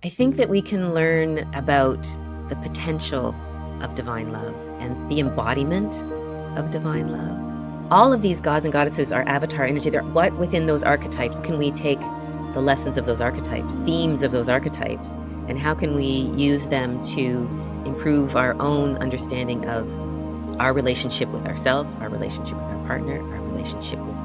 I think that we can learn about the potential of divine love and the embodiment of divine love. All of these gods and goddesses are avatar energy. What within those archetypes can we take the lessons of those archetypes, themes of those archetypes, and how can we use them to improve our own understanding of our relationship with ourselves, our relationship with our partner, our relationship with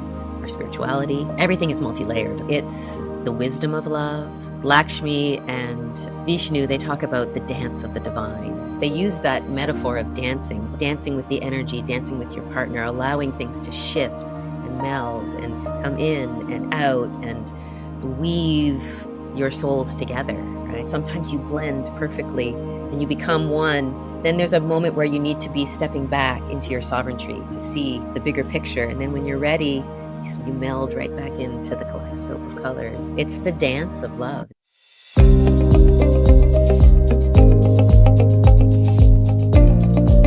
our spirituality. Everything is multi-layered. It's the wisdom of love. Lakshmi and Vishnu, they talk about the dance of the divine. They use that metaphor of dancing with the energy, dancing with your partner, allowing things to shift and meld and come in and out and weave your souls together, right? Sometimes you blend perfectly and you become one. Then there's a moment where you need to be stepping back into your sovereignty to see the bigger picture. And then when you're ready, you meld right back into the kaleidoscope of colors. It's the dance of love.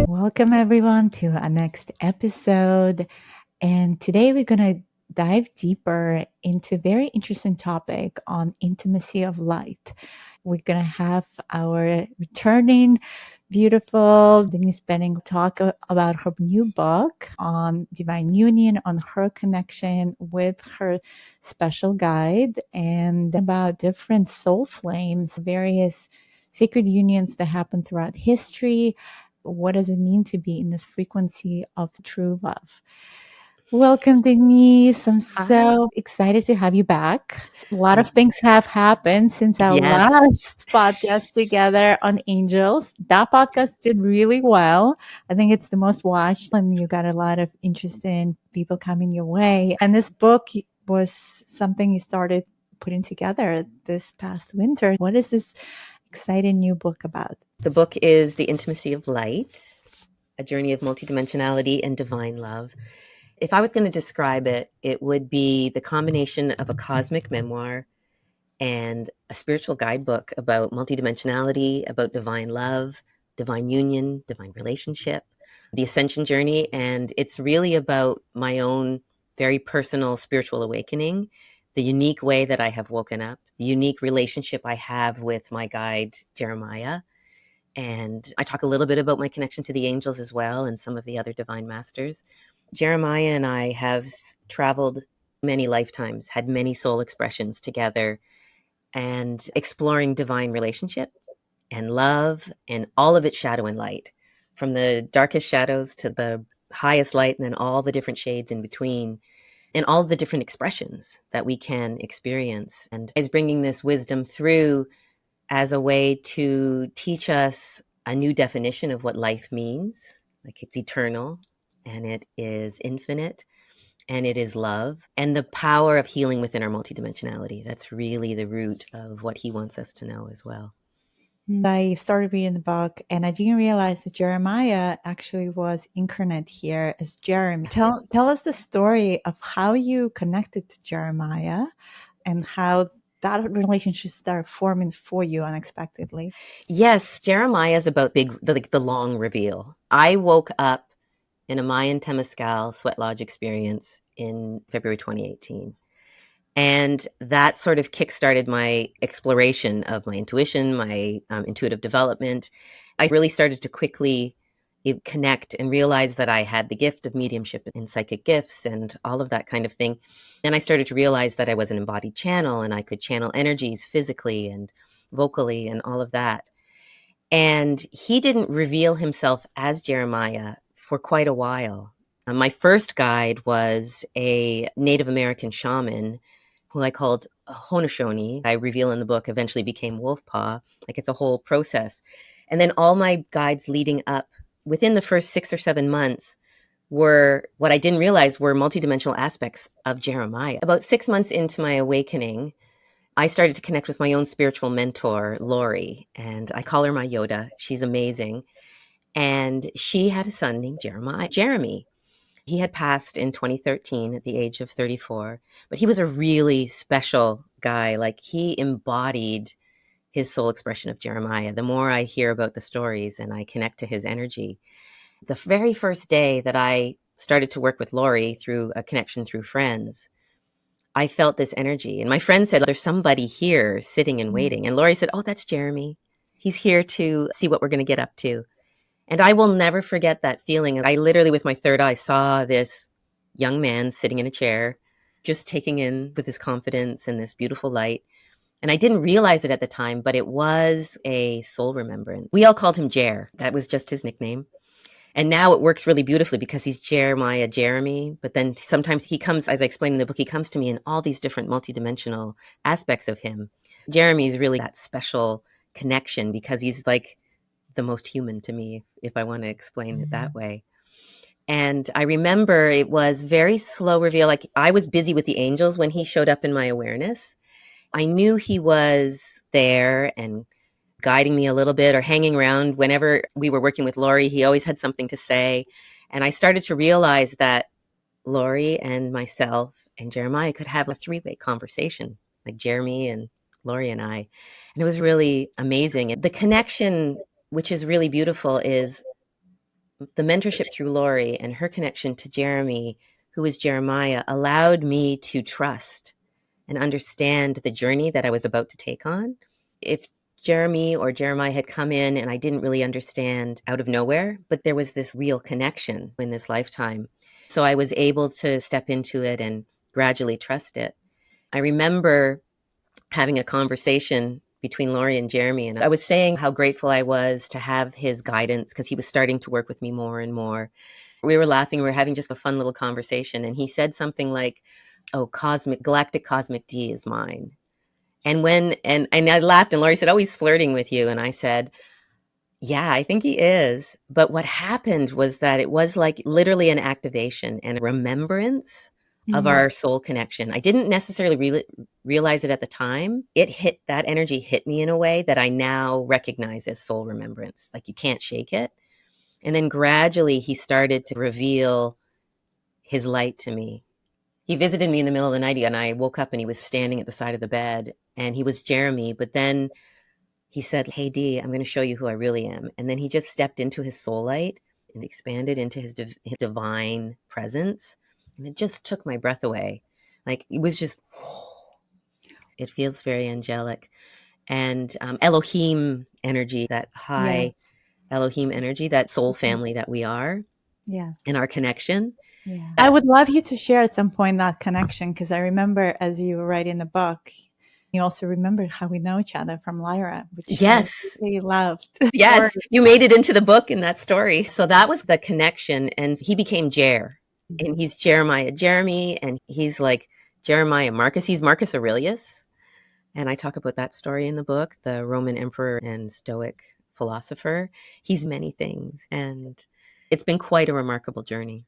Welcome everyone to our next episode. And today we're going to dive deeper into a very interesting topic on intimacy of light. We're going to have our returning beautiful Denise Benning talk about her new book on divine union, on her connection with her special guide, and about different soul flames, various sacred unions that happen throughout history. What does it mean to be in this frequency of true love? Welcome, Denise. I'm so excited to have you back. A lot of things have happened since our Yes. last podcast together on angels. That podcast did really well. I think it's the most watched, and you got a lot of interesting people coming your way. And this book was something you started putting together this past winter. What is this exciting new book about? The book is The Intimacy of Light, A Journey of Multidimensionality and Divine Love. If I was going to describe it, it would be the combination of a cosmic memoir and a spiritual guidebook about multidimensionality, about divine love, divine union, divine relationship, the ascension journey. And it's really about my own very personal spiritual awakening, the unique way that I have woken up, the unique relationship I have with my guide, Jeremiah. And I talk a little bit about my connection to the angels as well and some of the other divine masters. Jeremiah and I have traveled many lifetimes, had many soul expressions together, and exploring divine relationship and love and all of its shadow and light, from the darkest shadows to the highest light, and then all the different shades in between, and all the different expressions that we can experience. And is bringing this wisdom through as a way to teach us a new definition of what life means. Like, it's eternal and it is infinite and it is love, and the power of healing within our multidimensionality. That's really the root of what he wants us to know as well. I started reading the book and I didn't realize that Jeremiah actually was incarnate here as Jeremy. Tell us the story of how you connected to Jeremiah and how that relationship started forming for you unexpectedly. Yes, Jeremiah is about the long reveal. I woke up in a Mayan Temescal sweat lodge experience in February 2018. And that sort of kickstarted my exploration of my intuition, my intuitive development. I really started to quickly connect and realize that I had the gift of mediumship and psychic gifts and all of that kind of thing. And I started to realize that I was an embodied channel and I could channel energies physically and vocally and all of that. And he didn't reveal himself as Jeremiah for quite a while. My first guide was a Native American shaman who I called Haudenosaunee. I reveal in the book eventually became Wolfpaw. Like, it's a whole process. And then all my guides leading up within the first 6 or 7 months were what I didn't realize were multidimensional aspects of Jeremiah. About 6 months into my awakening, I started to connect with my own spiritual mentor, Lori, and I call her my Yoda. She's amazing. And she had a son named Jeremy. He had passed in 2013 at the age of 34, but he was a really special guy. Like, he embodied his soul expression of Jeremiah. The more I hear about the stories and I connect to his energy, the very first day that I started to work with Lori through a connection through friends, I felt this energy. And my friend said, there's somebody here sitting and Mm. waiting. And Lori said, oh, that's Jeremy. He's here to see what we're going to get up to. And I will never forget that feeling. I literally, with my third eye, saw this young man sitting in a chair, just taking in with his confidence and this beautiful light. And I didn't realize it at the time, but it was a soul remembrance. We all called him Jer. That was just his nickname. And now it works really beautifully because he's Jeremiah Jeremy. But then sometimes he comes, as I explained in the book, he comes to me in all these different multidimensional aspects of him. Jeremy is really that special connection because he's like the most human to me, if I want to explain it that way. And I remember it was very slow reveal. Like I was busy with the angels when he showed up in my awareness. I knew he was there and guiding me a little bit or hanging around. Whenever we were working with Lori, he always had something to say. And I started to realize that Lori and myself and Jeremiah could have a three-way conversation, like Jeremy and Lori and I. And it was really amazing. The connection, which is really beautiful, is the mentorship through Lori and her connection to Jeremy, who is Jeremiah, allowed me to trust and understand the journey that I was about to take on. If Jeremy or Jeremiah had come in and I didn't really understand out of nowhere, but there was this real connection in this lifetime. So I was able to step into it and gradually trust it. I remember having a conversation between Lori and Jeremy, and I was saying how grateful I was to have his guidance because he was starting to work with me more and more. We were laughing, we were having just a fun little conversation, and he said something like, oh, galactic cosmic D is mine. And I laughed, and Lori said, oh, he's flirting with you. And I said, yeah, I think he is. But what happened was that it was like literally an activation and a remembrance of Mm. our soul connection. I didn't necessarily realize it at the time. That energy hit me in a way that I now recognize as soul remembrance. Like you can't shake it. And then gradually he started to reveal his light to me. He visited me in the middle of the night and I woke up and he was standing at the side of the bed and he was Jeremy. But then he said, hey, Dee, I'm going to show you who I really am. And then he just stepped into his soul light and expanded into his divine presence. And it just took my breath away. Like it was just, it feels very angelic. And Elohim energy, that Yeah. high Elohim energy, that soul family that we are Yes. and our connection. Yeah. I would love you to share at some point that connection because I remember as you were writing the book, you also remembered how we know each other from Lyra, which I Yes. really loved. Yes, you made it into the book in that story. So that was the connection. And he became Jer, and he's Jeremiah Jeremy, and he's like Jeremiah Marcus. He's Marcus Aurelius. And I talk about that story in the book, the Roman emperor and Stoic philosopher. He's many things. And it's been quite a remarkable journey.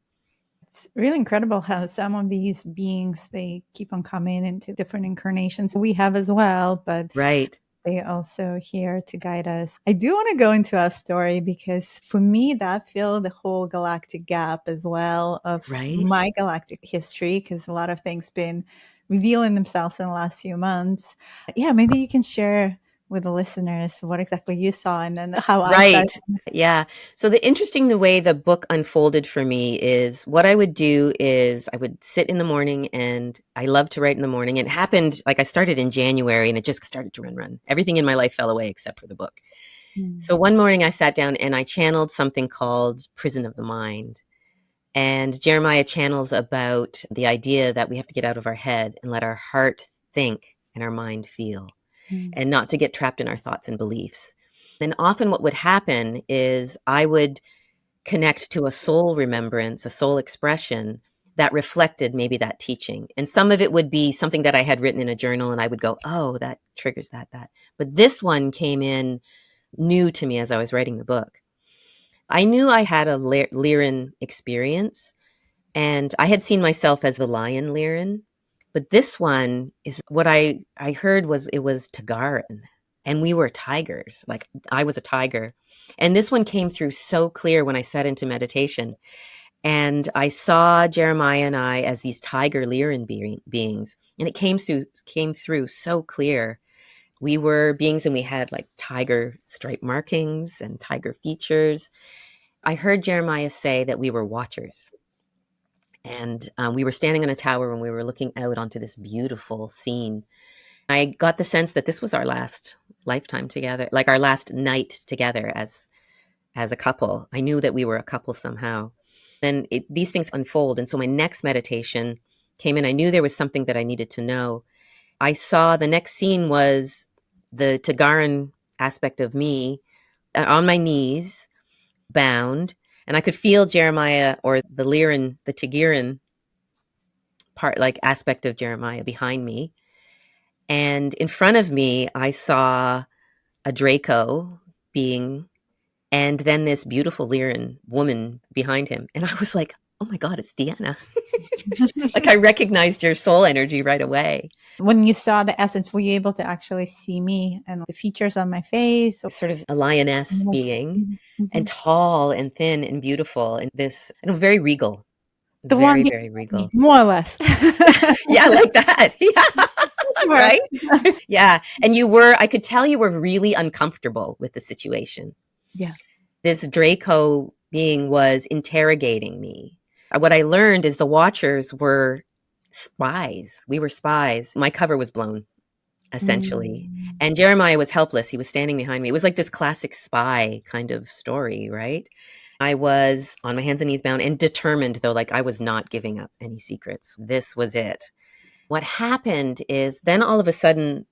It's really incredible how some of these beings, they keep on coming into different incarnations we have as well, but Right. they also here to guide us. I do want to go into our story because for me, that filled the whole galactic gap as well of Right. my galactic history because a lot of things been revealing themselves in the last few months. Yeah, maybe you can share with the listeners what exactly you saw and then how I started. Right. Yeah. So the way the book unfolded for me is what I would do is I would sit in the morning and I love to write in the morning. It happened like I started in January and it just started to run. Everything in my life fell away except for the book. So one morning I sat down and I channeled something called Prison of the Mind. And Jeremiah channels about the idea that we have to get out of our head and let our heart think and our mind feel and not to get trapped in our thoughts and beliefs. And often what would happen is I would connect to a soul remembrance, a soul expression that reflected maybe that teaching. And some of it would be something that I had written in a journal and I would go, oh, that triggers that. But this one came in new to me as I was writing the book. I knew I had a Lyran experience and I had seen myself as the lion Lyran. But this one is what I heard was it was Tagarin and we were tigers. Like I was a tiger. And this one came through so clear when I sat into meditation. And I saw Jeremiah and I as these tiger Lyran beings. And it came through so clear. We were beings and we had like tiger stripe markings and tiger features. I heard Jeremiah say that we were watchers. And we were standing on a tower and we were looking out onto this beautiful scene. I got the sense that this was our last lifetime together, like our last night together as a couple. I knew that we were a couple somehow. Then these things unfold. And so my next meditation came in. I knew there was something that I needed to know. I saw the next scene was the Tagaran aspect of me on my knees, bound, and I could feel Jeremiah or the Lyran, the Tagiran part, like aspect of Jeremiah behind me. And in front of me, I saw a Draco being, and then this beautiful Lyran woman behind him. And I was like, oh my God, it's Deanna. Like I recognized your soul energy right away. When you saw the essence, were you able to actually see me and the features on my face? Sort of a lioness being, and Mhm. tall and thin and beautiful, and this, and very regal, The one very, behind very me, regal. more or less. Yeah, like that. Yeah. More or Right? less. Yeah. And I could tell you were really uncomfortable with the situation. Yeah. This Draco being was interrogating me. What I learned is the Watchers were spies. We were spies. My cover was blown, essentially. Mm. And Jeremiah was helpless. He was standing behind me. It was like this classic spy kind of story, right? I was on my hands and knees bound and determined, though, like I was not giving up any secrets. This was it. What happened is then all of a sudden,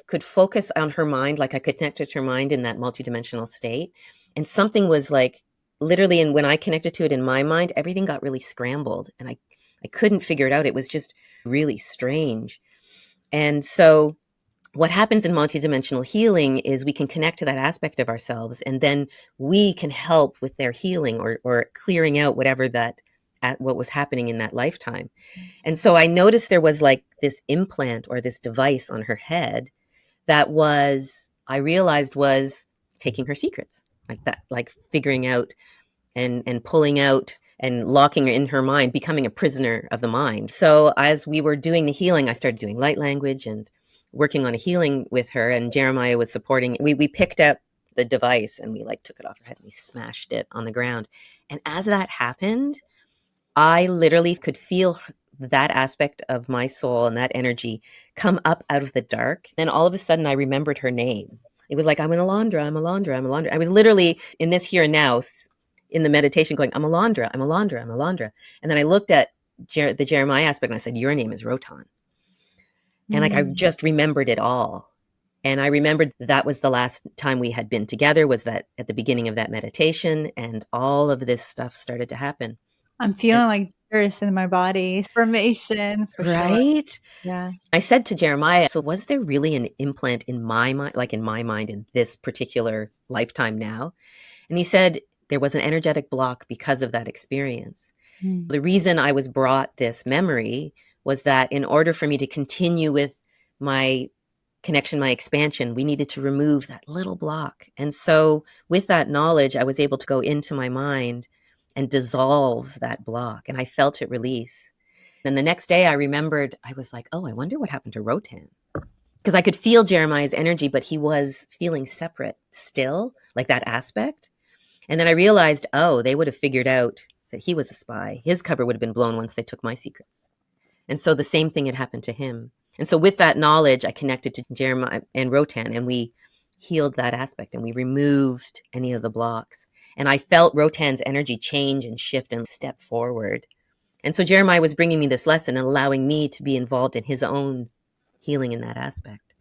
could focus on her mind, like I could connect to her mind in that multidimensional state. And something was like literally, and when I connected to it in my mind, everything got really scrambled and I couldn't figure it out. It was just really strange. And so what happens in multidimensional healing is we can connect to that aspect of ourselves and then we can help with their healing or clearing out whatever what was happening in that lifetime. And so I noticed there was like this implant or this device on her head that I realized was taking her secrets, like that, like figuring out and pulling out and locking her in her mind, becoming a prisoner of the mind. So as we were doing the healing, I started doing light language and working on a healing with her, and Jeremiah was supporting. We picked up the device and we like took it off her head and we smashed it on the ground. And as that happened, I literally could feel that aspect of my soul and that energy come up out of the dark. Then all of a sudden, I remembered her name. It was like, I'm an Alondra, I'm Alondra, I'm Alondra. I was literally in this here and now in the meditation going, I'm Alondra, I'm Alondra, I'm Alondra. And then I looked at the Jeremiah aspect and I said, your name is Rotan. And like, I Mm. just remembered it all. And I remembered that was the last time we had been together, was that at the beginning of that meditation, and all of this stuff started to happen. I'm And feeling like tears in my body. Formation for sure. right? Yeah. I said to Jeremiah, so was there really an implant in my mind, like in my mind in this particular lifetime now? And he said there was an energetic block because of that experience. Mm. The reason I was brought this memory was that in order for me to continue with my connection, my expansion, we needed to remove that little block. And so with that knowledge, I was able to go into my mind and dissolve that block. And I felt it release. Then the next day I remembered, I was like, oh, I wonder what happened to Rotan. Because I could feel Jeremiah's energy, but he was feeling separate still, like that aspect. And then I realized, oh, they would have figured out that he was a spy. His cover would have been blown once they took my secrets. And so the same thing had happened to him. And so with that knowledge, I connected to Jeremiah and Rotan, and we healed that aspect and we removed any of the blocks. And I felt Rotan's energy change and shift and step forward. And so Jeremiah was bringing me this lesson and allowing me to be involved in his own healing in that aspect.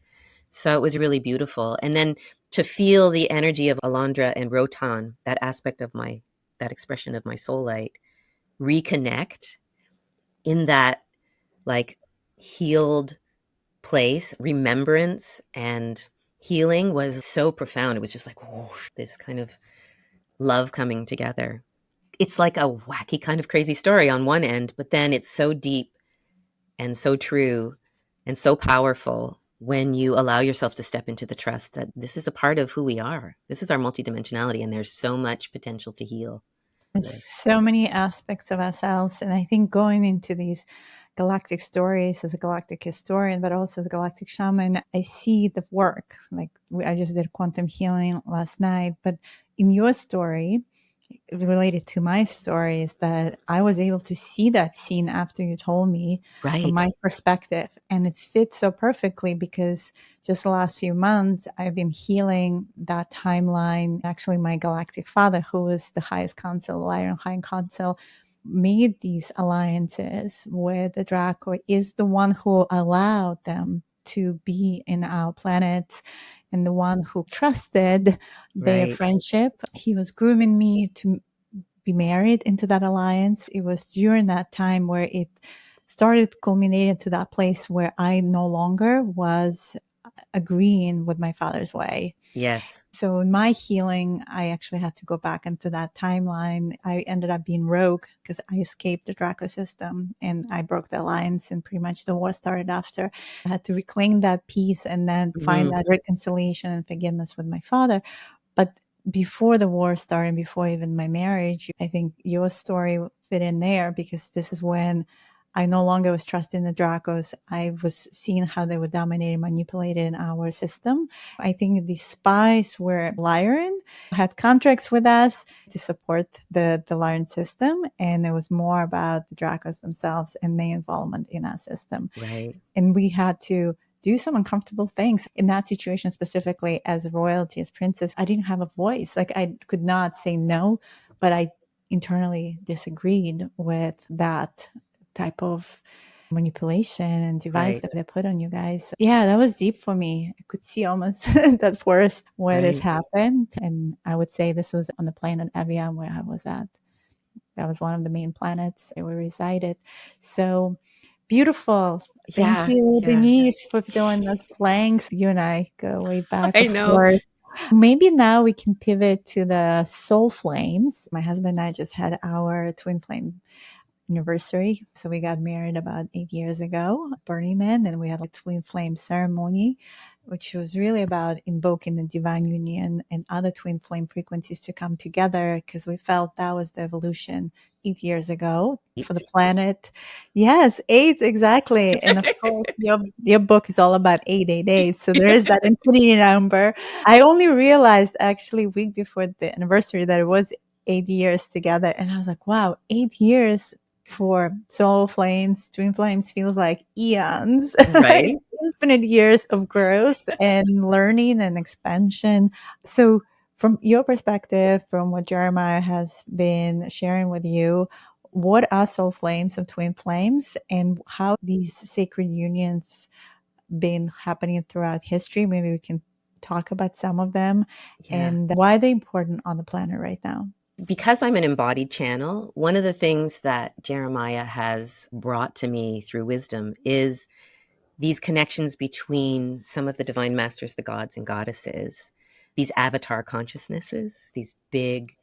So it was really beautiful. And then to feel the energy of Alondra and Rotan, that aspect of that expression of my soul light, reconnect in that like healed place, remembrance and healing was so profound. It was just like, whoosh, this kind of love coming together. It's like a wacky kind of crazy story on one end, but then it's so deep and so true and so powerful when you allow yourself to step into the trust that this is a part of who we are. This is our multidimensionality, and there's so much potential to heal There's this. so many aspects of ourselves. And I think going into these galactic stories as a galactic historian, but also as a galactic shaman, I see the work. Like I just did quantum healing last night, but in your story, related to my story is that I was able to see that scene after you told me from Right. my perspective. And it fits so perfectly because just the last few months, I've been healing that timeline. Actually, my galactic father, who was the highest council, Lion High Council, made these alliances with the Draco, is the one who allowed them to be in our planet and the one who trusted their Right. friendship. He was grooming me to be married into that alliance. It was during that time where it started culminating to that place where I no longer was agreeing with my father's way. Yes. So in my healing, I actually had to go back into that timeline. I ended up being rogue because I escaped the Draco system and I broke the alliance, and pretty much the war started after. I had to reclaim that peace and then find Mhm. that reconciliation and forgiveness with my father. But before the war started, before even my marriage, I think your story fit in there because this is when I no longer was trusting the Dracos. I was seeing how they were dominating, manipulating our system. I think the spies were Lyran, had contracts with us to support the Lyran system. And it was more about the Dracos themselves and their involvement in our system. Right. And we had to do some uncomfortable things. In that situation, specifically as royalty, as princess, I didn't have a voice. Like I could not say no, but I internally disagreed with that type of manipulation and device Right. that they put on you guys. Yeah, that was deep for me. I could see almost that forest where this Right. happened. And I would say this was on the planet Evian where I was at. That was one of the main planets where we resided. So beautiful. Thank Yeah. you, Yeah. Denise, for filling those blanks. You and I go way back, I of know. course. Maybe now we can pivot to the soul flames. My husband and I just had our twin flame anniversary. So we got married about 8 years ago, Burning Man, and we had a twin flame ceremony, which was really about invoking the divine union and other twin flame frequencies to come together because we felt that was the evolution 8 years ago for the planet. Yes, eight exactly. And of course, your book is all about 888. So there is that infinity number. I only realized actually a week before the anniversary that it was 8 years together. And I was like, wow, 8 years for soul flames, twin flames feels like eons. Right. Infinite years of growth and learning and expansion. So, from your perspective, from what Jeremiah has been sharing with you, what are soul flames of twin flames and how these sacred unions been happening throughout history? Maybe we can talk about some of them Yeah. and why are they important on the planet right now? Because I'm an embodied channel, one of the things that Jeremiah has brought to me through wisdom is these connections between some of the divine masters, the gods and goddesses, these avatar consciousnesses, these big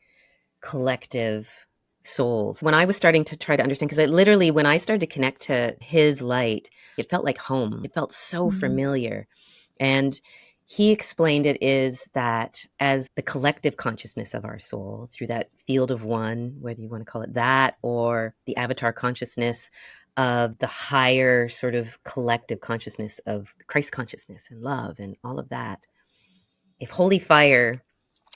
collective souls. When I was starting to try to understand, because literally, when I started to connect to his light, it felt like home. It felt so Mhm. familiar. And he explained it is that as the collective consciousness of our soul, through that field of one, whether you want to call it that, or the avatar consciousness of the higher sort of collective consciousness of Christ consciousness and love and all of that. If holy fire,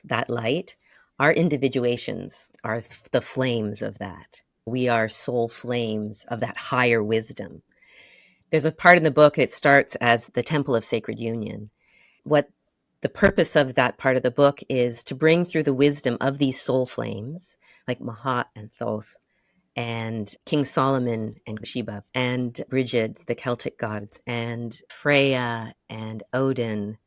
that light, our individuations are the flames of that. We are soul flames of that higher wisdom. There's a part in the book, it starts as the Temple of Sacred Union. What the purpose of that part of the book is to bring through the wisdom of these soul flames, like Mahat and Thoth, and King Solomon and Sheba, and Brigid, the Celtic gods, and Freya and Odin.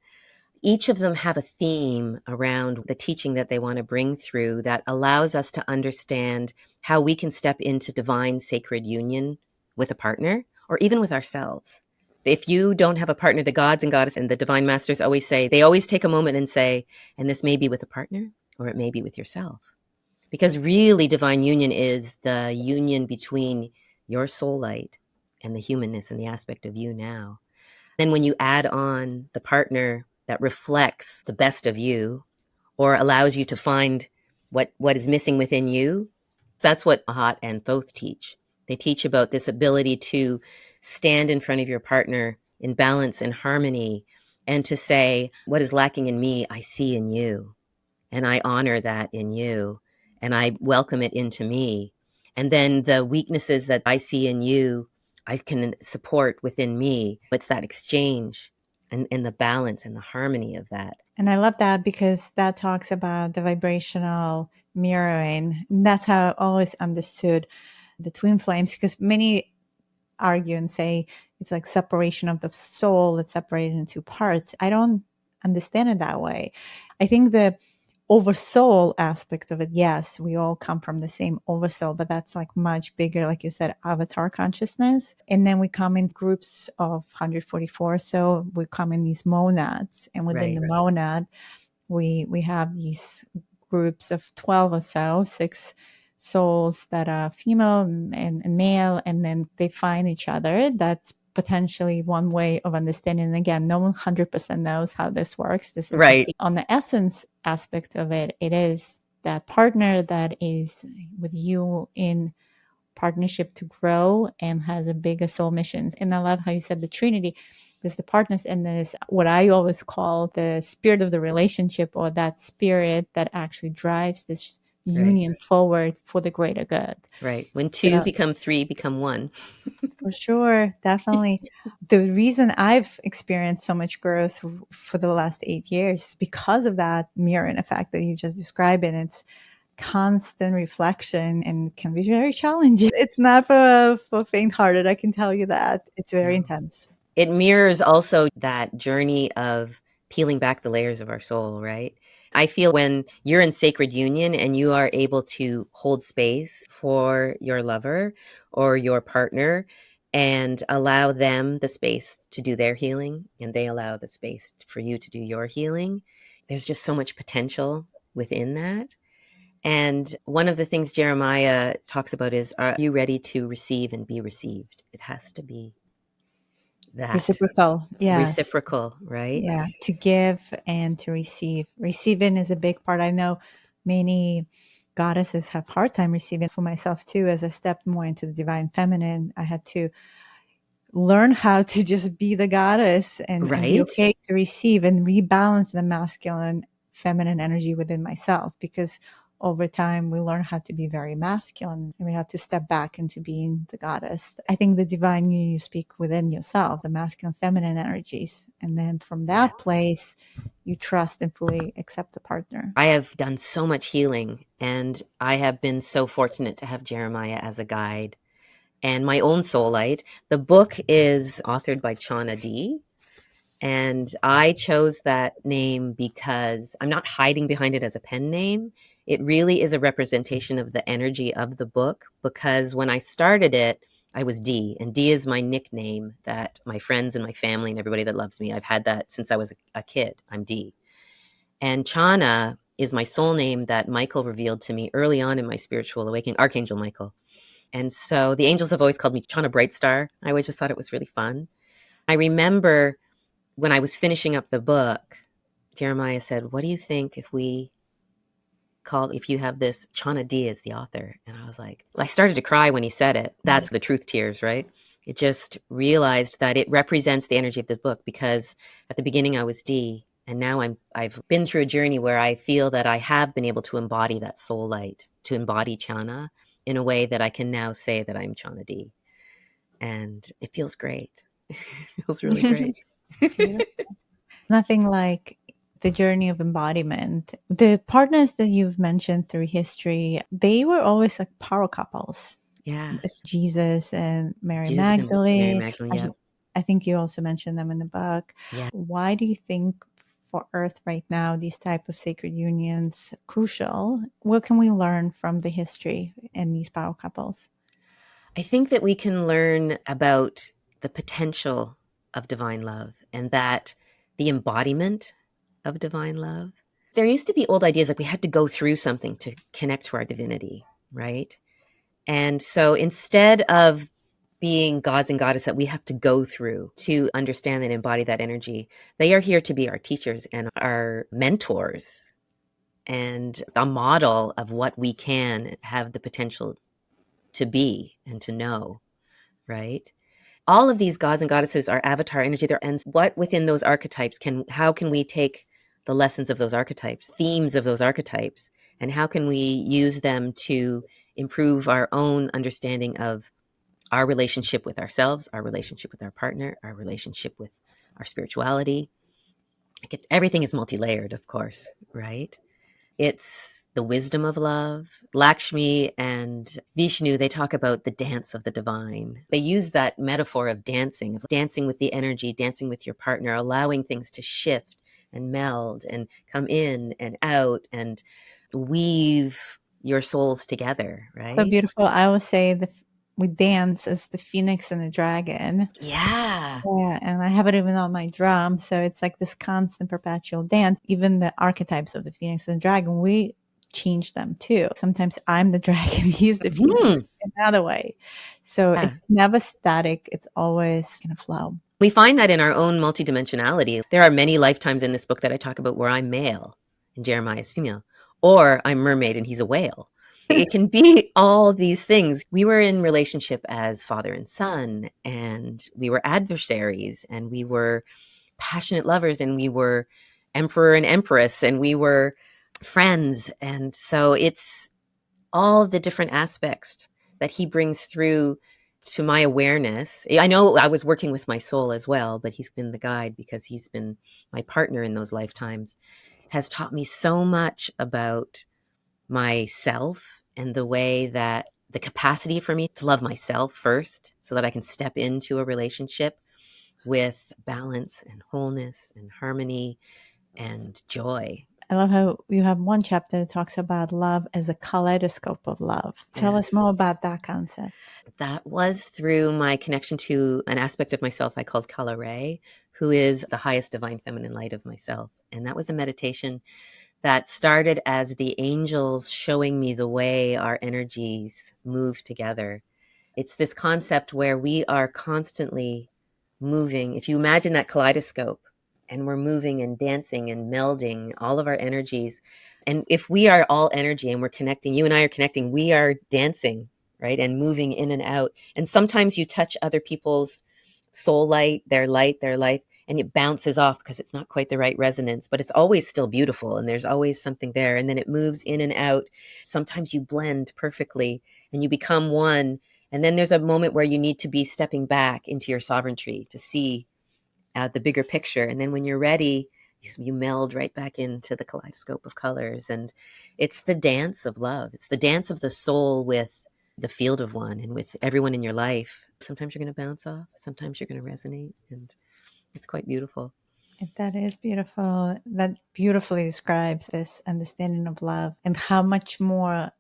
Each of them have a theme around the teaching that they want to bring through that allows us to understand how we can step into divine sacred union with a partner or even with ourselves. If you don't have a partner, the gods and goddess and the divine masters always say, they always take a moment and say, and this may be with a partner or it may be with yourself. Because really, divine union is the union between your soul light and the humanness and the aspect of you now. Then when you add on the partner that reflects the best of you or allows you to find what is missing within you, that's what Ahat and Thoth teach. They teach about this ability to stand in front of your partner in balance and harmony and to say, what is lacking in me, I see in you. And I honor that in you. and I welcome it into me. And then the weaknesses that I see in you, I can support within me. It's that exchange and the balance and the harmony of that. And I love that because that talks about the vibrational mirroring. And that's how I always understood the twin flames, because many argue and say it's like separation of the soul, it's separated into parts. I don't understand it that way. I think the oversoul aspect of it, yes, we all come from the same oversoul, but that's like much bigger, like you said, avatar consciousness. And then we come in groups of 144. So we come in these monads, and within Right. the monad, we have these groups of 12 or so, six souls that are female and male, and then they find each other. That's potentially one way of understanding. And again, no one 100% knows how this works. This is Right. on the essence aspect of it. It is that partner that is with you in partnership to grow and has a bigger soul missions. And I love how you said the Trinity. There's the partners, and there's what I always call the spirit of the relationship, or that spirit that actually drives this union forward for the greater good. Right. When two So become three, become one. for sure, definitely. The reason I've experienced so much growth for the last 8 years is because of that mirroring effect that you just described. And it's constant reflection and can be very challenging. It's not for faint-hearted, I can tell you that. It's very intense. It mirrors also that journey of peeling back the layers of our soul, right? I feel when you're in sacred union and you are able to hold space for your lover or your partner and allow them the space to do their healing, and they allow the space for you to do your healing, there's just so much potential within that. And one of the things Jeremiah talks about is, are you ready to receive and be received? It has to be that Reciprocal, yes. reciprocal, right? Yeah, to give and to receive. Receiving is a big part. I know many goddesses have hard time receiving. For myself too, as I stepped more into the divine feminine, I had to learn how to just be the goddess and be Right? okay to receive and rebalance the masculine feminine energy within myself, because over time we learn how to be very masculine and we have to step back into being the goddess. I think the divine you speak within yourself, the masculine feminine energies, and then from that place you trust and fully accept the partner. I have done so much healing, and I have been so fortunate to have Jeremiah as a guide and my own soul light. The book is authored by Chana D. And I chose that name because I'm not hiding behind it as a pen name. It really is a representation of the energy of the book, because when I started it, I was D, and D is my nickname that my friends and my family and everybody that loves me, I've had that since I was a kid. I'm D. And Chana is my soul name that Michael revealed to me early on in my spiritual awakening, Archangel Michael. And so the angels have always called me Chana Brightstar. I always just thought it was really fun. I remember when I was finishing up the book, Jeremiah said, "What do you think if you have this Chana D as the author?" And I was like, I started to cry when he said it. That's the truth tears, right? It just realized that it represents the energy of the book, because at the beginning I was D, and now I've been through a journey where I feel that I have been able to embody that soul light, to embody Chana in a way that I can now say that I'm Chana D. And it feels great. It feels really great. Nothing like the journey of embodiment. The partners that you've mentioned through history, they were always like power couples. Yeah. It's Jesus and Mary Jesus and Mary Magdalene. Magdalene, yeah. I think you also mentioned them in the book. Yeah. Why do you think for Earth right now, these type of sacred unions crucial? What can we learn from the history and these power couples? I think that we can learn about the potential of divine love, and that the embodiment of divine love. There used to be old ideas like we had to go through something to connect to our divinity, right? And so instead of being gods and goddesses that we have to go through to understand and embody that energy, they are here to be our teachers and our mentors and a model of what we can have the potential to be and to know, right? All of these gods and goddesses are avatar energy there. And what within those archetypes how can we take the lessons of those archetypes, themes of those archetypes, and how can we use them to improve our own understanding of our relationship with ourselves, our relationship with our partner, our relationship with our spirituality. Everything is multi-layered, of course, right? It's the wisdom of love. Lakshmi and Vishnu, they talk about the dance of the divine. They use that metaphor of dancing with the energy, dancing with your partner, allowing things to shift and meld and come in and out and weave your souls together, So right? beautiful. I always say we dance as the phoenix and the dragon. Yeah. Yeah, and I have it even on my drum. So it's like this constant perpetual dance. Even the archetypes of the phoenix and dragon, we change them too. Sometimes I'm the dragon, he's the phoenix Mhm. in another way. So Yeah. it's never static, it's always in a flow. We find that in our own multidimensionality. There are many lifetimes in this book that I talk about where I'm male and Jeremiah is female, or I'm mermaid and he's a whale. It can be all these things. We were in relationship as father and son, and we were adversaries, and we were passionate lovers, and we were emperor and empress, and we were friends. And so it's all the different aspects that he brings through to my awareness. I know I was working with my soul as well, but he's been the guide because he's been my partner in those lifetimes, has taught me so much about myself and the way that the capacity for me to love myself first so that I can step into a relationship with balance and wholeness and harmony and joy. I love how you have one chapter that talks about love as a kaleidoscope of love. Tell us Yes. more about that concept. That was through my connection to an aspect of myself I called Kala Ray, who is the highest divine feminine light of myself. And that was a meditation that started as the angels showing me the way our energies move together. It's this concept where we are constantly moving. If you imagine that kaleidoscope, and we're moving and dancing and melding all of our energies. And if we are all energy and we're connecting, you and I are connecting, we are dancing, right? And moving in and out. And sometimes you touch other people's soul light, their life, and it bounces off because it's not quite the right resonance, but it's always still beautiful and there's always something there. And then it moves in and out. Sometimes you blend perfectly and you become one. And then there's a moment where you need to be stepping back into your sovereignty to see the bigger picture. And then when you're ready, you meld right back into the kaleidoscope of colors. And it's the dance of love. It's the dance of the soul with the field of one and with everyone in your life. Sometimes you're going to bounce off, sometimes you're going to resonate. And it's quite beautiful. That is beautiful. That beautifully describes this understanding of love and how much more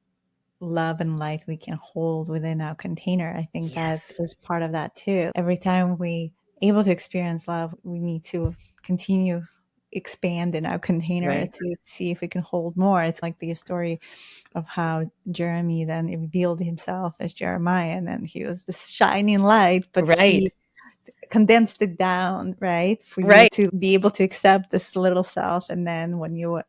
love and light we can hold within our container. I think that Yes. is part of that too. Every time we able to experience love, we need to continue expand in our container Right. to see if we can hold more. It's like the story of how Jeremy then revealed himself as Jeremiah, and then he was this shining light, but Right. he condensed it down, right? For you Right. to be able to accept this little self. And then when you were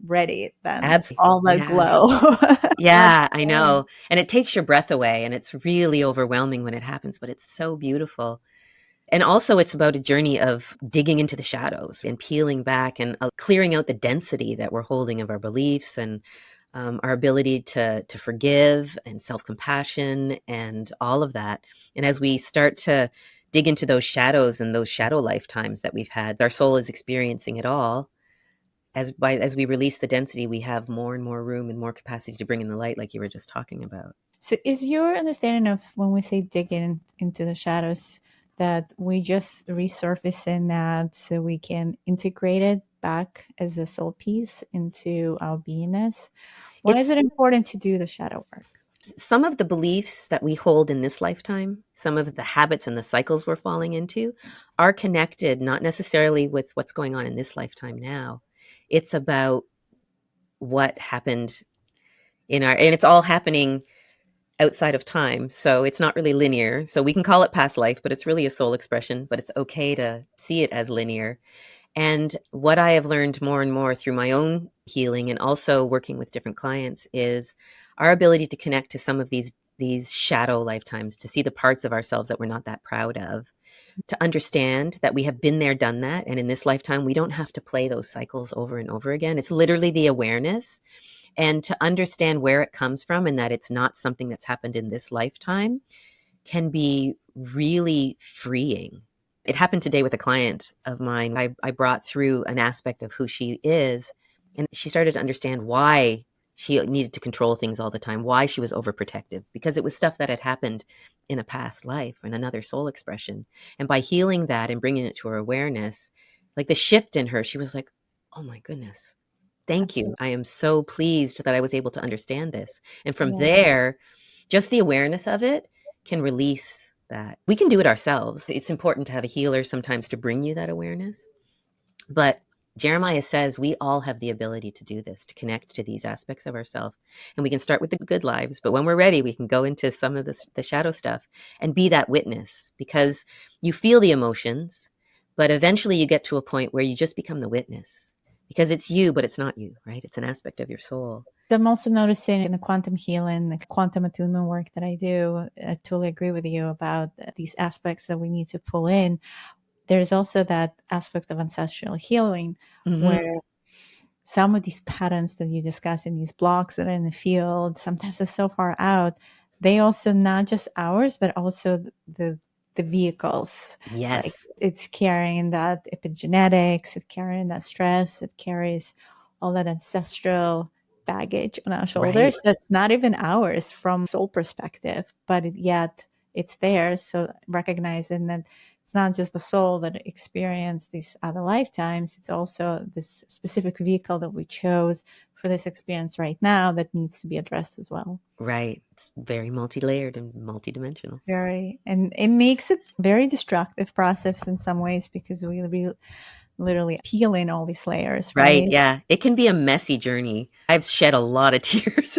ready, then it's Absolutely. all that Yeah. glow. Love Yeah, I glow. know. And it takes your breath away and it's really overwhelming when it happens, but it's so beautiful. And also, it's about a journey of digging into the shadows and peeling back and clearing out the density that we're holding of our beliefs and our ability to forgive and self compassion and all of that. And as we start to dig into those shadows and those shadow lifetimes that we've had, our soul is experiencing it all. As we release the density, we have more and more room and more capacity to bring in the light, like you were just talking about. So, is your understanding of when we say digging into the shadows that we just resurface in that so we can integrate it back as a soul piece into our beingness? Why is It's it important to do the shadow work? some of the beliefs that we hold in this lifetime, some of the habits and the cycles we're falling into are connected, not necessarily with what's going on in this lifetime now. It's about what happened and it's all happening outside of time. So it's not really linear. So we can call it past life, but it's really a soul expression, but it's okay to see it as linear. And what I have learned more and more through my own healing and also working with different clients is our ability to connect to some of these shadow lifetimes, to see the parts of ourselves that we're not that proud of, to understand that we have been there, done that. And in this lifetime, we don't have to play those cycles over and over again. It's literally the awareness. And to understand where it comes from and that it's not something that's happened in this lifetime can be really freeing. It happened today with a client of mine. I brought through an aspect of who she is, and she started to understand why she needed to control things all the time, why she was overprotective, because it was stuff that had happened in a past life and another soul expression. And by healing that and bringing it to her awareness, like the shift in her, she was like, oh my goodness, thank you. Absolutely. I am so pleased that I was able to understand this. And from Yeah. there, just the awareness of it can release that. We can do it ourselves. It's important to have a healer sometimes to bring you that awareness. But Jeremiah says we all have the ability to do this, to connect to these aspects of ourselves. And we can start with the good lives. But when we're ready, we can go into some of the shadow stuff and be that witness, because you feel the emotions, but eventually you get to a point where you just become the witness, because it's you, but it's not you, right? It's an aspect of your soul. I'm also noticing in the quantum healing, the quantum attunement work that I do, I totally agree with you about these aspects that we need to pull in. There's also that aspect of ancestral healing Mm-hmm. where some of these patterns that you discuss in these blocks that are in the field, sometimes they're so far out, they also not just ours, but also the vehicles. Like Yes. it's carrying that epigenetics, it's carrying that stress, it carries all that ancestral baggage on our Right. shoulders that's not even ours from soul perspective, but yet it's there. So recognizing that it's not just the soul that experienced these other lifetimes, it's also this specific vehicle that we chose for this experience right now that needs to be addressed as well. Right. It's very multi-layered and multidimensional. Very, and it makes it very destructive process in some ways because we literally peel in all these layers, Right. right? Yeah. It can be a messy journey. I've shed a lot of tears.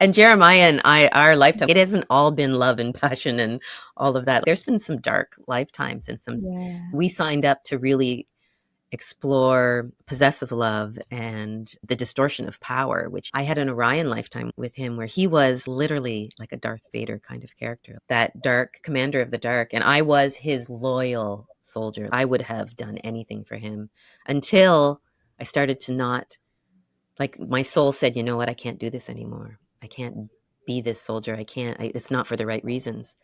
And Jeremiah and I, our lifetime, it hasn't all been love and passion and all of that. There's been some dark lifetimes and Yeah. we signed up to really explore possessive love and the distortion of power, which I had an Orion lifetime with him where he was literally like a Darth Vader kind of character, that dark commander of the dark. And I was his loyal soldier. I would have done anything for him until I started to not, like, my soul said, you know what? I can't do this anymore. I can't be this soldier. It's not for the right reasons.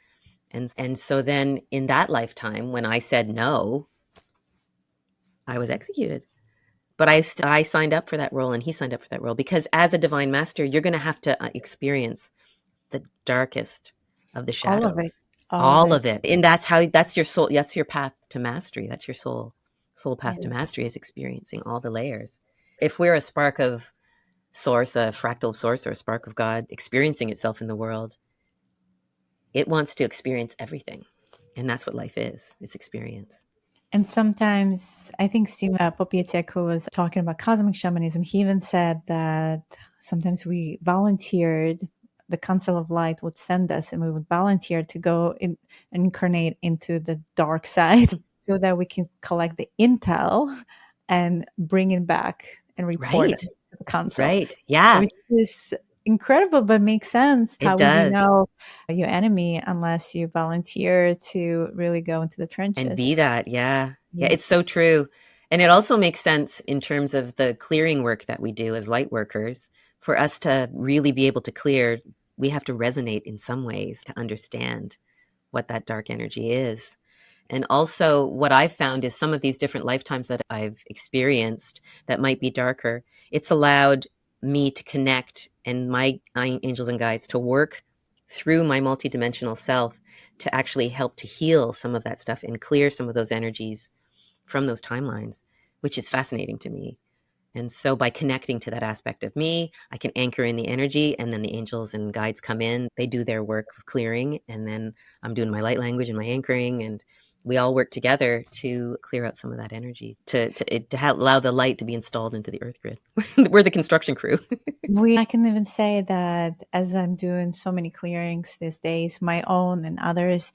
And so then in that lifetime, when I said no, I was executed. But I signed up for that role and he signed up for that role, because as a divine master, you're going to have to experience the darkest of the All of it. shadows, All of all it. of it. And that's your soul. That's your path to mastery. That's your soul path to Yeah. mastery, is experiencing all the layers. If we're a spark of source, a fractal of source, or a spark of God experiencing itself in the world, it wants to experience everything. And that's what life is. It's experience. And sometimes I think Steve Popietek, who was talking about cosmic shamanism, he even said that sometimes we volunteered, the Council of Light would send us and we would volunteer to go in, incarnate into the dark side so that we can collect the intel and bring it back and report it Right. to the council, Right. Yeah, which is incredible, but makes sense. it How would you does. know your enemy unless you volunteer to really go into the And trenches? be that, yeah. Yeah, Yeah. it's so true. And it also makes sense in terms of the clearing work that we do as light workers. For us to really be able to clear, we have to resonate in some ways to understand what that dark energy is. And also, what I've found is some of these different lifetimes that I've experienced that might be darker, it's allowed me to connect and my angels and guides to work through my multidimensional self to actually help to heal some of that stuff and clear some of those energies from those timelines, which is fascinating to me. And so by connecting to that aspect of me, I can anchor in the energy, and then the angels and guides come in. They do their work of clearing, and then I'm doing my light language and my anchoring, and we all work together to clear out some of that energy, allow the light to be installed into the earth grid. We're the construction crew. I can even say that as I'm doing so many clearings these days, my own and others,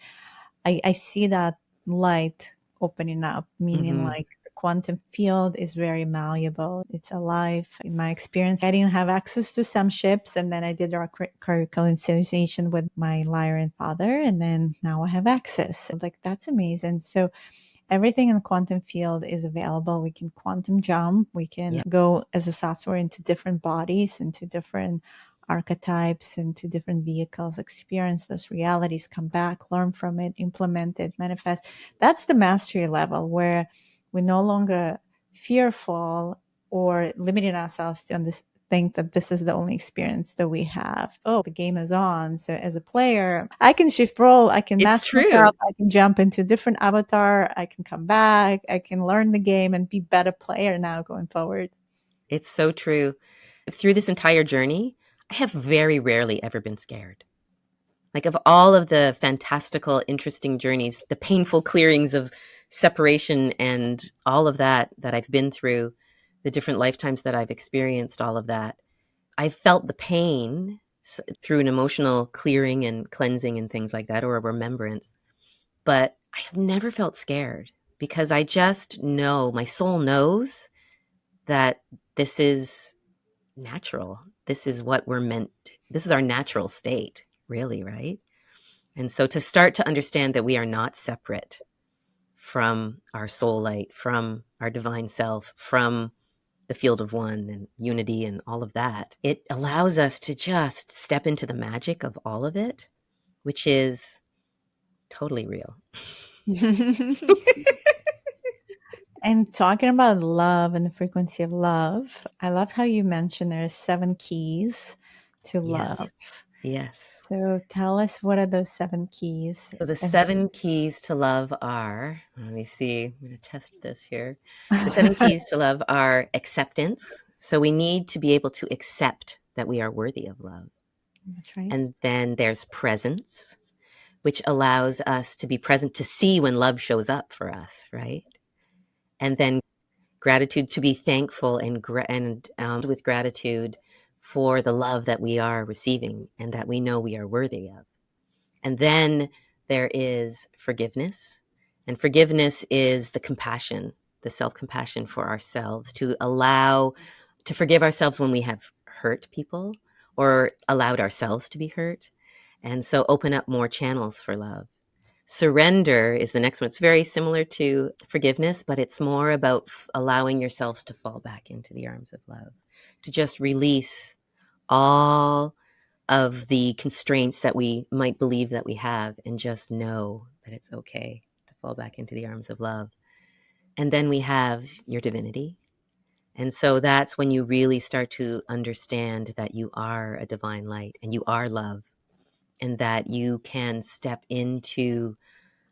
I see that light opening up, meaning Hmm. like the quantum field is very malleable. It's alive. In my experience, I didn't have access to some ships, and then I did a reconciliation with my Lyran father, and then now I have access. Like, that's amazing. So everything in the quantum field is available. We can quantum jump. We can Yeah. go as a software into different bodies, into different archetypes, into different vehicles, experience those realities, come back, learn from it, implement it, manifest. That's the mastery level where we're no longer fearful or limiting ourselves to think that this is the only experience that we have. Oh, the game is on. So as a player, I can shift role, I can It's master myself, true. I can jump into a different avatar, I can come back, I can learn the game and be better player now going forward. It's so true. Through this entire journey, I have very rarely ever been scared. Like, of all of the fantastical, interesting journeys, the painful clearings of separation and all of that that I've been through, the different lifetimes that I've experienced, all of that, I've felt the pain through an emotional clearing and cleansing and things like that, or a remembrance. But I have never felt scared because I just know, my soul knows that this is natural. This is what we're meant. This is our natural state, really, right? And so to start to understand that we are not separate from our soul light, from our divine self, from the field of one and unity and all of that, it allows us to just step into the magic of all of it, which is totally real. And talking about love and the frequency of love, I loved how you mentioned there's 7 keys to Yes. love. Yes. So tell us, what are those 7 keys? So the And 7 keys to love are, let me see, I'm going to test this here. The 7 keys to love are acceptance. So we need to be able to accept that we are worthy of love. that's right. And then there's presence, which allows us to be present to see when love shows up for us, right? And then gratitude, to be thankful and with gratitude for the love that we are receiving and that we know we are worthy of. And then there is forgiveness. And forgiveness is the compassion, the self compassion for ourselves, to allow, to forgive ourselves when we have hurt people or allowed ourselves to be hurt. And so open up more channels for love. Surrender is the next one. It's very similar to forgiveness, but it's more about allowing yourselves to fall back into the arms of love, to just release all of the constraints that we might believe that we have and just know that it's okay to fall back into the arms of love. And then we have your divinity. And so that's when you really start to understand that you are a divine light and you are love, and that you can step into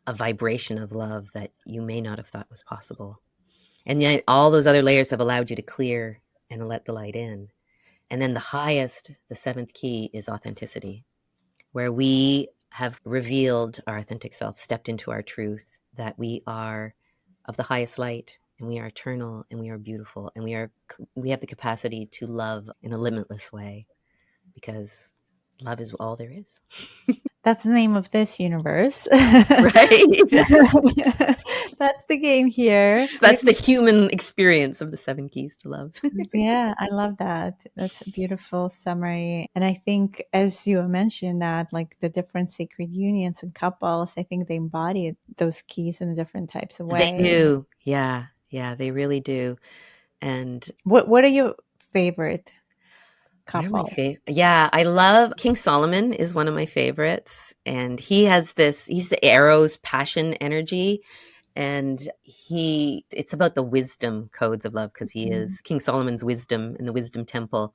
a vibration of love that you may not have thought was possible. And yet all those other layers have allowed you to clear and let the light in. And then the highest, the 7th key, is authenticity, where we have revealed our authentic self, stepped into our truth, that we are of the highest light and we are eternal and we are beautiful and we have the capacity to love in a limitless way, because love is all there is. That's the name of this universe. Right. That's the game here. That's the human experience of the 7 keys to love. Yeah, I love that. That's a beautiful summary. And I think, as you mentioned, that like the different sacred unions and couples, I think they embody those keys in different types of They ways. do. Yeah. Yeah, they really do. And What are your favorite what are my couple? favorite? Yeah, I love King Solomon is one of my favorites. And he has this, he's the arrows passion energy. And it's about the wisdom codes of love, because he Mm. is King Solomon's wisdom in the wisdom temple.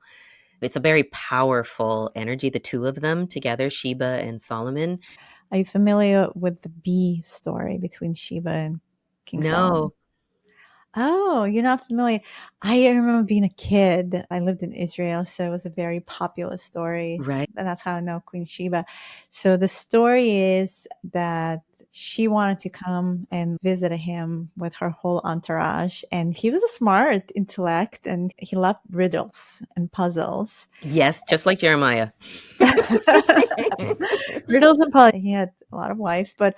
It's a very powerful energy, the two of them together, Sheba and Solomon. Are you familiar with the bee story between Sheba and King Solomon? No, Oh, you're not familiar. I remember being a kid. I lived in Israel, so it was a very popular story. right? And that's how I know Queen Sheba. So the story is that she wanted to come and visit him with her whole entourage. And he was a smart intellect and he loved riddles and puzzles. Yes, just like Jeremiah. Riddles and puzzles. He had a lot of wives, but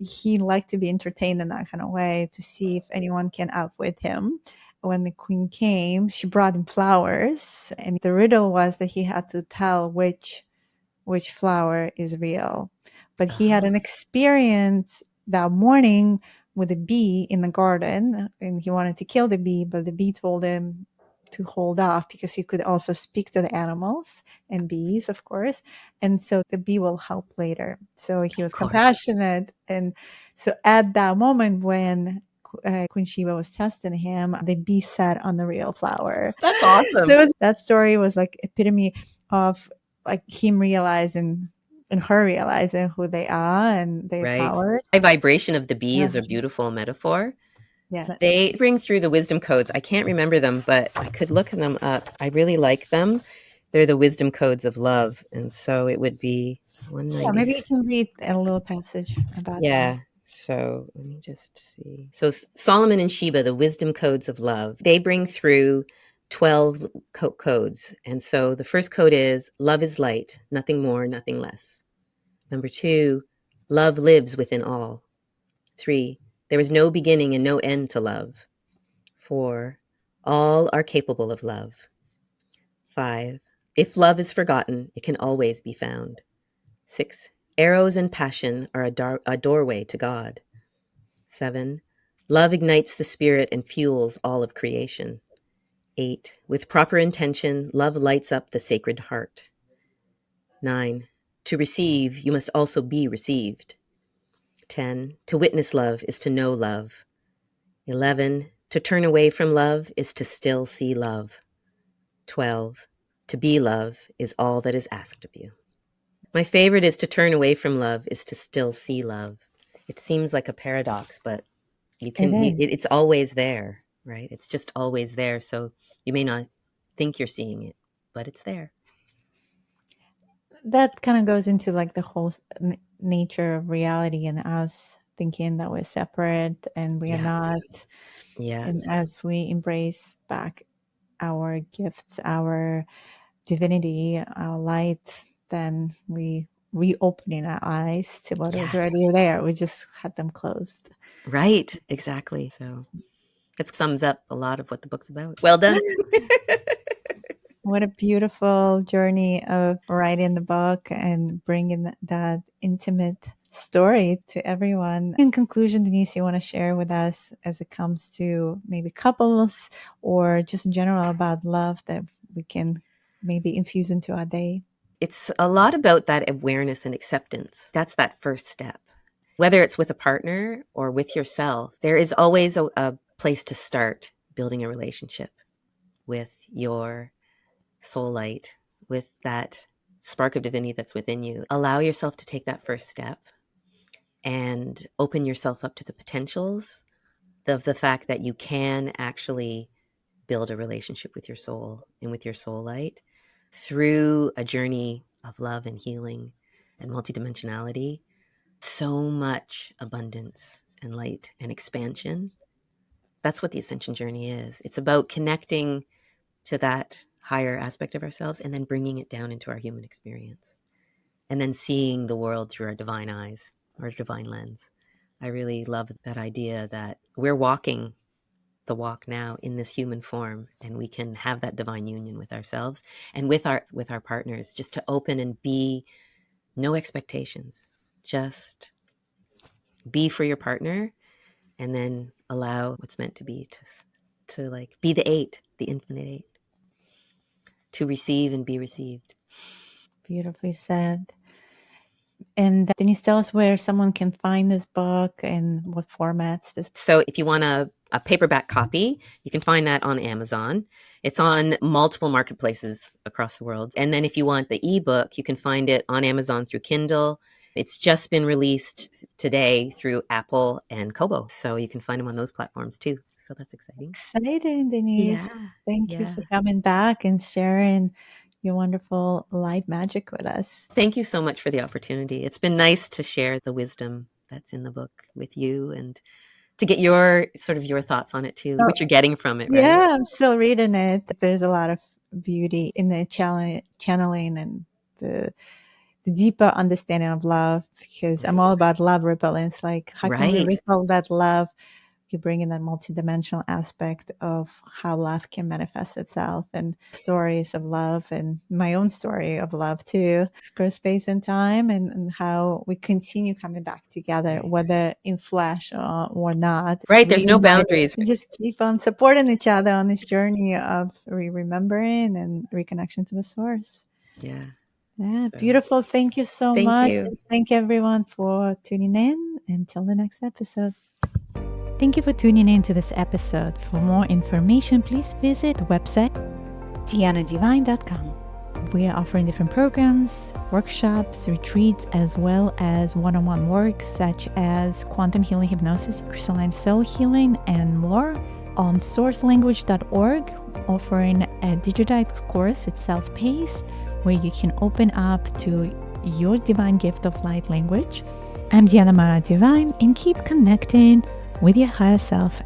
he liked to be entertained in that kind of way to see if anyone can outwit him. When the queen came, she brought him flowers, and the riddle was that he had to tell which flower is real. But he had Oh, an experience that morning with a bee in the garden, and he wanted to kill the bee, but the bee told him to hold off because he could also speak to the animals and bees, of course. And so the bee will help later. So he Of was course. compassionate. And so at that moment when Queen Sheba was testing him, the bee sat on the real flower. That's awesome. So that story was like epitome of like him realizing and her realizing who they are and their Right. powers. High vibration of the bee Yeah. is a beautiful metaphor. Yeah. They bring through the wisdom codes. I can't remember them, but I could look them up. I really like them. They're the wisdom codes of love. And so it would be Yeah, maybe you 196. can read a little passage about that. Yeah. So let me just see. So Solomon and Sheba, the wisdom codes of love, they bring through 12 codes. And so the first code is love is light, nothing more, nothing less. Number 2, love lives within all. 3, there is no beginning and no end to love. 4, all are capable of love. 5, if love is forgotten, it can always be found. 6, arrows and passion are a doorway to God. 7, love ignites the spirit and fuels all of creation. 8, with proper intention, love lights up the sacred heart. 9, to receive, you must also be received. 10, to witness love is to know love. 11, to turn away from love is to still see love. 12, to be love is all that is asked of you. My favorite is to turn away from love is to still see love. It seems like a paradox, but It is. it's always there, right? It's just always there. So you may not think you're seeing it, but it's there. That kind of goes into like the whole nature of reality and us thinking that we're separate and we are Yeah. not. Yeah. And as we embrace back our gifts, our divinity, our light, then we reopening our eyes to what was Yeah. already there. We just had them closed. Right. Exactly. So it sums up a lot of what the book's about. Well done. What a beautiful journey of writing the book and bringing that intimate story to everyone. In conclusion, Denise, you want to share with us as it comes to maybe couples or just in general about love that we can maybe infuse into our day? It's a lot about that awareness and acceptance. That's that first step. Whether it's with a partner or with yourself, there is always a place to start building a relationship with your soul light, with that spark of divinity that's within you. Allow yourself to take that first step and open yourself up to the potentials of the fact that you can actually build a relationship with your soul and with your soul light through a journey of love and healing and multidimensionality. So much abundance and light and expansion. That's what the ascension journey is. It's about connecting to that higher aspect of ourselves and then bringing it down into our human experience and then seeing the world through our divine eyes or divine lens. I really love that idea that we're walking the walk now in this human form, and we can have that divine union with ourselves and with our partners, just to open and be, no expectations, just be for your partner, and then allow what's meant to be to like be the eight, the infinite eight, to receive and be received. Beautifully said. And Denise, tell us where someone can find this book and what formats this. So if you want a paperback copy, you can find that on Amazon. It's on multiple marketplaces across the world. And then if you want the ebook, you can find it on Amazon through Kindle. It's just been released today through Apple and Kobo. So you can find them on those platforms too. So that's exciting. Exciting, Denise. Yeah. Thank you Yeah. for coming back and sharing your wonderful light magic with us. Thank you so much for the opportunity. It's been nice to share the wisdom that's in the book with you and to get your thoughts on it too, Oh, what you're getting from it, right? yeah, I'm still reading it. There's a lot of beauty in the channeling and the deeper understanding of love because I'm Right. all about love rippling. It's like, how can we Right. ripple that love You bring in that multidimensional aspect of how love can manifest itself, and stories of love, and my own story of love too, across space and time, and how we continue coming back together, whether in flesh or not. Right. There's no boundaries. We just keep on supporting each other on this journey of remembering and reconnection to the source. Yeah. Yeah, So, beautiful. Thank you so thank much. you. Thank everyone for tuning in. Until the next episode. Thank you for tuning in to this episode. For more information, please visit the website tianadivine.com. We are offering different programs, workshops, retreats, as well as one-on-one work such as quantum healing hypnosis, crystalline cell healing, and more on sourcelanguage.org, offering a digitized course. It's self-paced, where you can open up to your divine gift of light language. I'm Diana Mara Divine, and keep connecting with your higher self